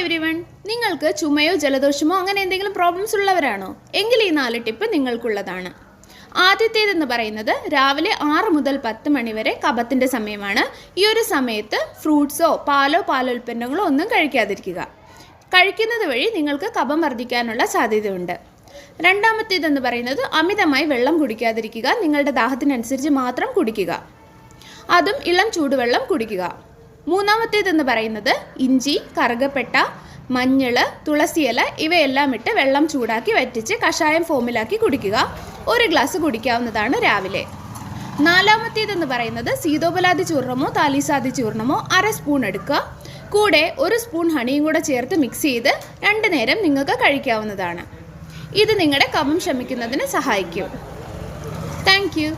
Hi everyone, നിങ്ങൾക്ക് ചുമയോ ജലദോഷമോ അങ്ങനെ എന്തെങ്കിലും പ്രോബ്ലംസ് ഉള്ളവരാണോ? എങ്കിൽ ഈ 4 ടിപ്പ് നിങ്ങൾക്കുള്ളതാണ്. ആദ്യത്തേതെന്ന് പറയുന്നത് രാവിലെ 6 മുതൽ 10 മണി വരെ കഫത്തിൻ്റെ സമയമാണ്. ഈ ഒരു സമയത്ത് ഫ്രൂട്ട്സോ പാലോൽപ്പന്നങ്ങളോ ഒന്നും കഴിക്കാതിരിക്കുക. കഴിക്കുന്നത് വഴി നിങ്ങൾക്ക് കഫം വർദ്ധിക്കാനുള്ള സാധ്യതയുണ്ട്. രണ്ടാമത്തേതെന്ന് പറയുന്നത് അമിതമായി വെള്ളം കുടിക്കാതിരിക്കുക. നിങ്ങളുടെ ദാഹത്തിനനുസരിച്ച് മാത്രം കുടിക്കുക, അതും ഇളം ചൂടുവെള്ളം കുടിക്കുക. മൂന്നാമത്തേതെന്ന് പറയുന്നത് ഇഞ്ചി, കറുകപ്പെട്ട, മഞ്ഞൾ, തുളസിയില ഇവയെല്ലാം ഇട്ട് വെള്ളം ചൂടാക്കി വറ്റിച്ച് കഷായം ഫോമിലാക്കി കുടിക്കുക. 1 ഗ്ലാസ് കുടിക്കാവുന്നതാണ് രാവിലെ. നാലാമത്തേതെന്ന് പറയുന്നത് സീതോപലാദി ചൂർണമോ താലിസാദി ചൂർണമോ 1/2 സ്പൂൺ എടുക്കുക. കൂടെ 1 സ്പൂൺ ഹണിയും കൂടെ ചേർത്ത് മിക്സ് ചെയ്ത് 2 നേരം നിങ്ങൾക്ക് കഴിക്കാവുന്നതാണ്. ഇത് നിങ്ങളുടെ കഫം ശമിക്കുന്നതിന് സഹായിക്കും. Thank you.